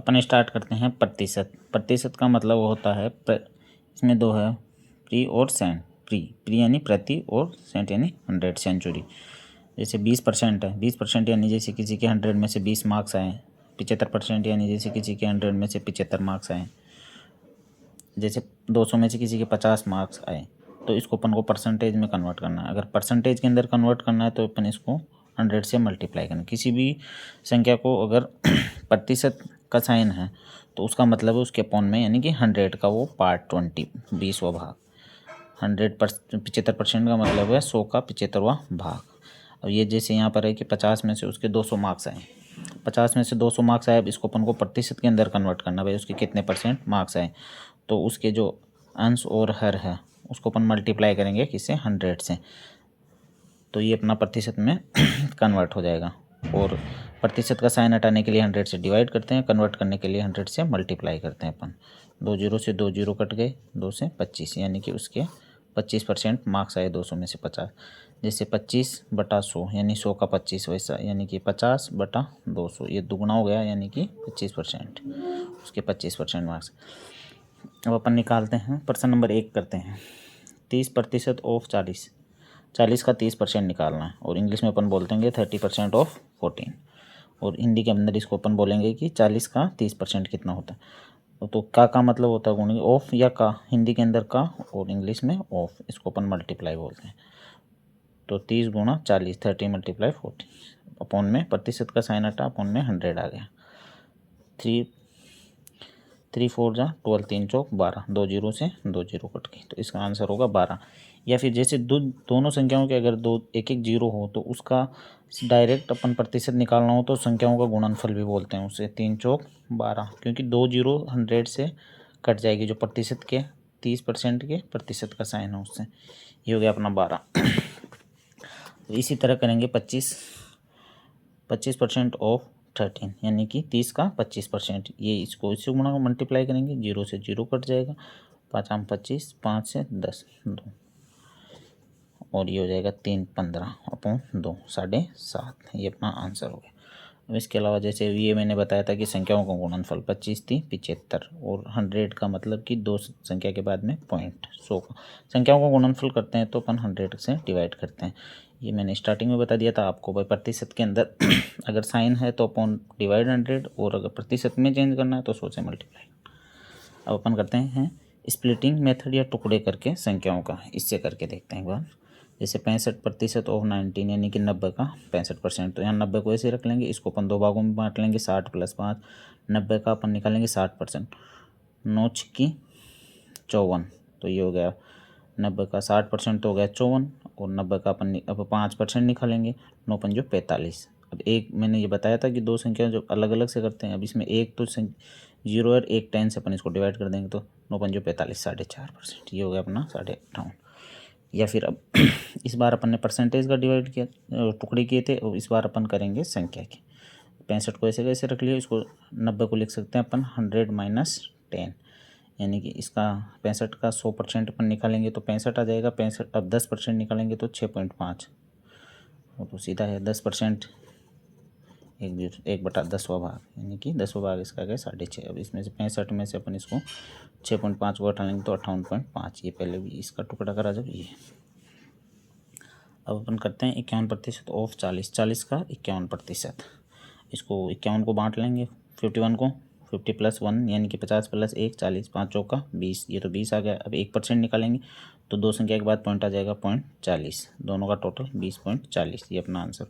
अपन start करते हैं प्रतिशत। प्रतिशत का मतलब होता है इसमें दो है, प्री और सेंट। प्री यानी प्रति और सेंट यानी 100 सेंचुरी। जैसे 20% है, 20% यानी जैसे किसी के 100 में से 20 मार्क्स आए। 75% यानी जैसे किसी के 100 में से 75 मार्क्स आए। जैसे 200 में से किसी के 50 मार्क्स आए, तो इसको अपन को परसेंटेज में कन्वर्ट करना है। अगर परसेंटेज के अंदर कन्वर्ट करना है तो अपन इसको 100 से मल्टीप्लाई करना। किसी भी संख्या को अगर प्रतिशत का साइन है तो उसका मतलब है उसके अपॉन में, यानी कि 100 का वो पार्ट 20 20वां भाग। 75% का मतलब है 100 का 75वां भाग। अब ये जैसे यहाँ पर है कि 50 में से उसके 200 मार्क्स आए, 50 में से 200 मार्क्स आए। अब इसको अपन को प्रतिशत के अंदर कन्वर्ट करना, भाई उसके कितने परसेंट मार्क्स आए। तो उसके जो अंश और हर है उसको अपन मल्टीप्लाई करेंगे किससे, 100 से। तो ये अपना प्रतिशत में कन्वर्ट हो जाएगा। और प्रतिशत का साइन हटाने के लिए 100 से डिवाइड करते हैं, कन्वर्ट करने के लिए 100 से मल्टीप्लाई करते हैं अपन। 2 जीरो से 2 जीरो कट गए, 2 से 25, यानी कि उसके 25% मार्क्स आए 200 में से 50। जैसे 25/100 यानी 100 का 25, वैसा यानी कि 50/200, ये दुगना हो गया, यानी कि 25%, उसके 25% मार्क्स। अब अपन निकालते हैं, प्रश्न नंबर 1 करते हैं। 30% ऑफ 40, 40 का 30% निकालना है। और इंग्लिश में अपन बोलते हैं 30% ऑफ 14। और हिंदी के अंदर इसको अपन बोलेंगे कि 40 का 30% कितना होता है। तो का मतलब होता है गुणी, ऑफ या का, हिंदी के अंदर का और इंग्लिश में ऑफ, इसको अपन मल्टीप्लाई बोलते हैं। तो 30 गुणा 40, 30 × 40, अपॉन में प्रतिशत का साइन हटा, अपॉन में 100 आ गया। 3 4 जा 12, 3 चौक 12, 2 जीरो से 2 जीरो कट गई, तो इसका आंसर होगा 12। या फिर जैसे दोनों संख्याओं के अगर एक एक जीरो हो तो उसका डायरेक्ट अपन प्रतिशत निकालना हो तो संख्याओं का गुणनफल भी बोलते हैं उसे। 3 चौक 12, क्योंकि 2 जीरो 100 से कट जाएगी, जो प्रतिशत के 30% के प्रतिशत का साइन है उससे। ये हो गया अपना 12। तो इसी तरह करेंगे 25% ऑफ 13, यानी कि 30 का 25%। ये इसको इससे गुणा मल्टीप्लाई करेंगे, 0 से 0 कट जाएगा, 5 आम 25, 5 से 10 2, और ये हो जाएगा 3 15 अपॉन 2 7.5। ये अपना आंसर हो गया। अब इसके अलावा जैसे ये मैंने बताया था कि संख्याओं का गुणनफल 25 थी 75, और 100 का मतलब कि दो संख्या के बाद में पॉइंट 100 का संख्याओं का गुणनफल करते हैं तो अपन 100 से डिवाइड करते हैं। ये मैंने स्टार्टिंग में बता दिया था आपको, भाई प्रतिशत के अंदर अगर साइन है तो अपॉन डिवाइड 100, और अगर प्रतिशत में चेंज करना है तो 100 से मल्टीप्लाई। अब अपन करते हैं स्प्लिटिंग मेथड या टुकड़े करके संख्याओं का, इससे करके देखते हैं एक बार। जैसे 65% ऑफ 19, यानी कि 90 का 65%। तो यहाँ 90 को ऐसे रख लेंगे, इसको अपन 2 भागों में बांट लेंगे, 60 + 5। 90 का अपन निकालेंगे 60%, 9 × 54, तो ये हो गया 90 का 60% तो हो गया 54, और 90 का अपन अब 5% निकालेंगे, 9 × 5 = 45। अब एक मैंने ये बताया था कि दो संख्या जो अलग अलग से करते हैं, अब इसमें एक तो 0 और एक 10 से अपन इसको डिवाइड कर देंगे, तो 9 × 5 = 45, 4.5%। ये हो गया अपना 58। या फिर अब इस बार अपन ने परसेंटेज का डिवाइड किया, टुकड़े किए थे, और इस बार अपन करेंगे संख्या के। 65 को ऐसे कैसे रख लिया, इसको 90 को लिख सकते हैं अपन 100 - 10, यानी कि इसका 65 का 100% अपन निकालेंगे तो 65 आ जाएगा। 65 अब 10% निकालेंगे तो 6.5, वो तो सीधा है 10%, 1/10वां भाग, यानी कि 10वां भाग इसका गया 6.5। अब इसमें से 65 में से अपन इसको 6.5 को हटा लेंगे तो 58.5। ये पहले भी इसका टुकड़ा करा जब ये। अब अपन करते हैं 51% ऑफ 40, 40 का 51%। इसको 51 को बांट लेंगे, 51 को 50 + 1, यानी कि 50 + 1 40, 5 चौका 20, ये तो 20 आ गया। अब 1% निकालेंगे तो दो संख्या के बाद पॉइंट आ जाएगा 0.40, दोनों का टोटल 20.40, ये अपना आंसर।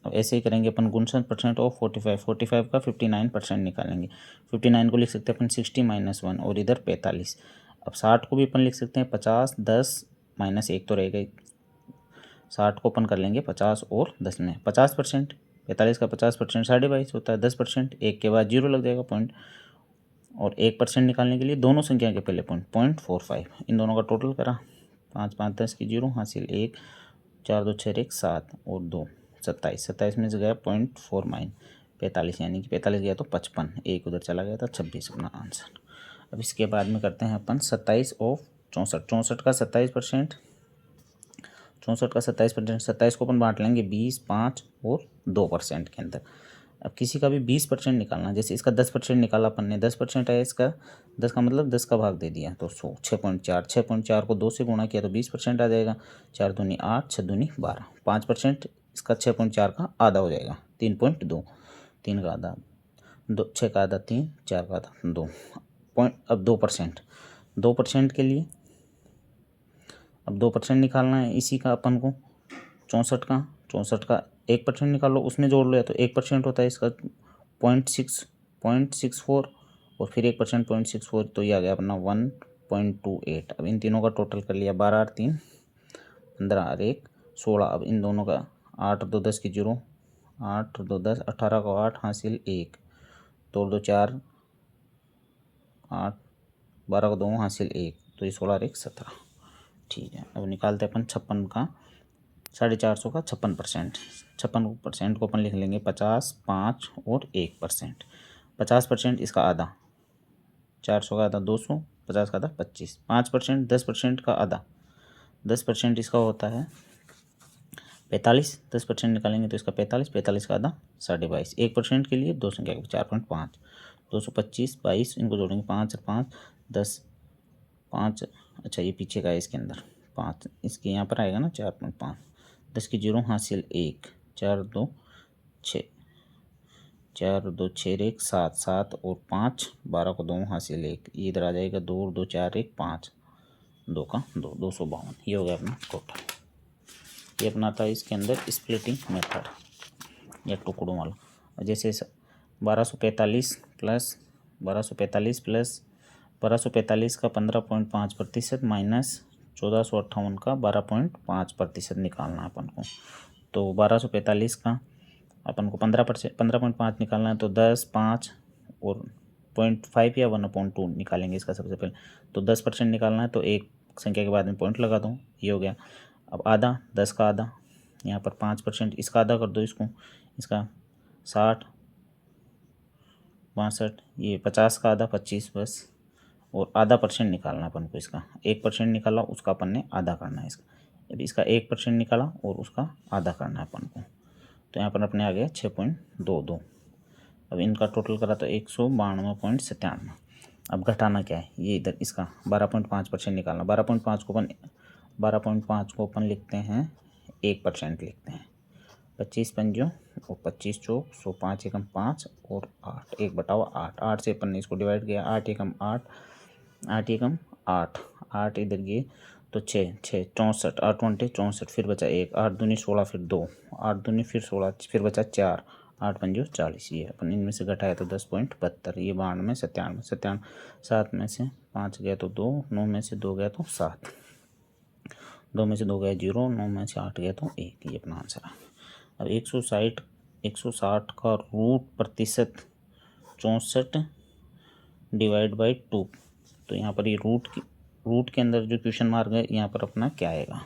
अब ऐसे ही करेंगे अपन 59% ऑफ 45, 45 का 59% निकालेंगे। 59 को लिख सकते हैं अपन 60 - 1, और इधर 45। अब 60 को भी अपन लिख सकते हैं 50 10 -1 तो रहेगा, 60 को अपन कर लेंगे 50 और 10 में 50%। 45 का 50% 22.5 होता है, 10%, एक के बाद 0 लग जाएगा पॉइंट, और 1% निकालने के लिए दोनों संख्या के पहले पॉइंट 0.45, इन दोनों का टोटल करा, 5 5 10 की 0 हासिल, 1 4 2 6 1 7 और 2 27, 27 में से गया 0.4 - 45, यानी कि 45 गया तो 55, एक उधर चला गया था 26 अपना आंसर। अब इसके बाद में करते हैं अपन 27 ऑफ 64, 64 का 27%, 64 का 27%, 27 को अपन बांट लेंगे 20, 5 और 2% के अंदर। अब किसी का भी 20% निकालना है, जैसे इसका 10% निकाला अपन ने, 10% है इसका, 10 का मतलब 10 का भाग दे दिया तो 100, 6.4, 6.4 को 2 से गुणा किया तो 20% आ जाएगा, 4 दूनी 8, 6 दूनी 12, 5% इसका 6.4 का आधा हो जाएगा, 3.2, 3 का आधा 2, 6 का आधा 3, 4 का आधा 2 पॉइंट। अब 2% के लिए अब 2% निकालना है इसी का अपन को, 64 का 1% निकाल लो, उसमें जोड़ लो, या तो 1% होता है इसका 0.64 और फिर 1% 0.64, तो ये आ गया अपना 1.28। अब इन तीनों का टोटल कर लिया, 12 और 3 15 और 1 16। अब इन दोनों का 8 और 2 10 की 0, 8 और 2 10, 18 को 8 हासिल 1, तोड़ दो 4 8, 12 को 2 हासिल 1, तो ये 16 और 1 17। ठीक है, अब निकालते अपन 56 का 450 का 56%। 56% को अपन लिख लेंगे 50, 5 और 1%। 50% इसका आधा, 400 का आधा 200, 50 का आधा 25, 5%, 10% का आधा, 10% इसका होता है 45, 10% निकालेंगे तो इसका 45, 45 का आधा 22.5, 1% के लिए 2 संख्या 4.5, 225, 22, इनको जोड़ेंगे 5 और 5 10, 5, अच्छा ये पीछे का है इसके अंदर 5, इसके यहाँ पर आएगा ना 4.5, 10 की 0 हासिल 1, 4 2 6, 4 2 6 1 7, 7 और 5, 12 को 2 हासिल 1, ये इधर आ जाएगा 2 और 2 4 1 5, 2 का 2, 252। ये हो गया अपना टोटल। ये अपना था इसके अंदर स्प्लिटिंग मेथड या टुकड़ों वाला। और जैसे 1245 प्लस 1245 का 15.5% माइनस 1458 का 12.5% निकालना है अपन को। तो 1245 का अपन को 15.5 निकालना है, तो 10, 5 और 0.5 या 1/2 निकालेंगे इसका सबसे पहले। तो 10% निकालना है तो एक संख्या के बाद में पॉइंट लगा दो, ये हो गया। अब आधा, 10 का आधा, यहाँ पर 5%, इसका आधा कर दो इसका 60, 62, ये 50 का आधा 25 बस, और आधा % निकालना अपन को इसका। 1% निकाला उसका अपन ने आधा करना है इसका। अभी इसका 1% निकाला और उसका आधा करना है अपन को, तो यहाँ पर अपने आ गया 6.22। अब इनका टोटल करा तो 192.97। अब घटाना क्या है, ये इधर इसका 12.5% निकालना। 12.5 को अपन लिखते हैं 1% लिखते हैं। 25 पंजों और 25 चौक 100, 5 एकम 5 और 8, 1/8। 8 से अपन ने इसको डिवाइड किया, 8 एकम 8, 8 एकम 8, 8 इधर गए तो 6 6 64, 8 घंटे 64, फिर बचा 1, 8 दूनी 16, फिर 2, 8 दूनी फिर 16, फिर बचा 4, 8 पंजो 40। ये अपन इनमें से घटाया तो 10.72, ये 92, 97, 7 में से 5 गया तो 2, 9 में से 2 गया तो 7, 2 में से 2 गया 0, 9 में से 8 गया तो 1, ये अपना आंसर है। अब 160 का रूट प्रतिशत 64 डिवाइड बाई 2, तो यहाँ पर ये रूट के अंदर जो क्वेश्चन मार्क है यहाँ पर अपना क्या आएगा,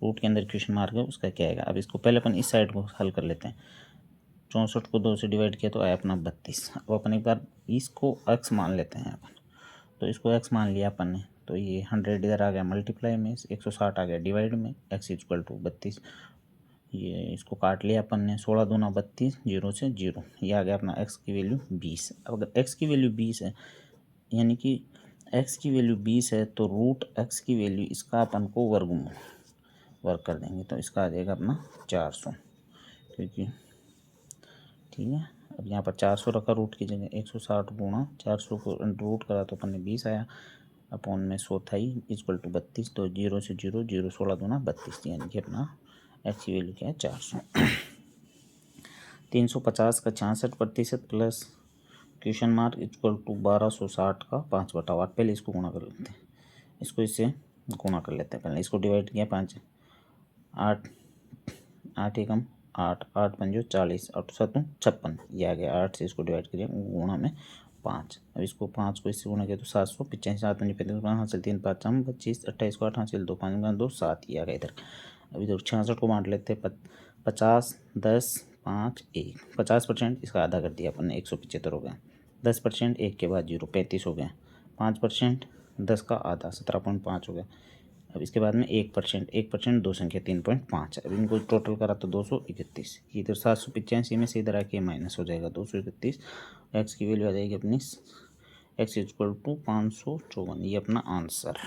रूट के अंदर क्वेश्चन मार्क है उसका क्या आएगा। अब इसको पहले अपन इस साइड को हल कर लेते हैं। 64 को 2 से डिवाइड किया तो आया अपना 32। अब अपन एक बार इसको x मान लेते हैं अपन, तो इसको x मान लिया अपन ने, तो ये 100 इधर आ गया मल्टीप्लाई में, 160 आ गया डिवाइड में, x इक्वल टू 32। ये इसको काट लिया अपन ने, 16 दूना 32, 0 से 0, ये आ गया अपना x की वैल्यू 20। अब अगर x की वैल्यू 20 है, यानी कि x की वैल्यू 20 है, तो रूट x की वैल्यू इसका अपन को वर्ग कर देंगे, तो इसका आ जाएगा अपना 400, क्योंकि ठीक है। अब यहाँ पर 400 रखा रूट की जगह, 160 गुणा 400 को रूट करा तो अपन ने 20 आया, अपॉन में 100 था ही इक्वल टू 32, तो 0 से 0, 0 16 दूना 32, यानी कि अपना x की वैल्यू क्या है 400। 350 का 66% plus question mark equal to 1260 का 5/8। पहले इसको गुणा कर लेते हैं, इसको इससे गुणा कर लेते हैं। पहले इसको डिवाइड किया 5, 8 8 एकम 8, 8 पंजो 40, 8 7 56, ये आ गया। 8 से इसको डिवाइड करिए गुणा में 5। अब इसको 5 को इससे गुणा किया तो 785, 7 पंजे 45, हासिल 3 5 25, 28 को 8 हासिल 2 5 2 7, ये आ गया इधर। अब इधर 66 को बांट लेते हैं, 50 10 5 1, 50% इसका आधा कर दिया अपन ने, 175 हो गया। 10% 1 के बाद 0, 35 हो गया। 5% 10 का आधा 17.5 हो गया। अब इसके बाद में 1% दो संख्या 3.5। अब इनको टोटल करा तो 231। इधर 785 में से इधर आके माइनस हो जाएगा 231। एक्स की वैल्यू आ जाएगी अपनी x = 554। ये अपना आंसर।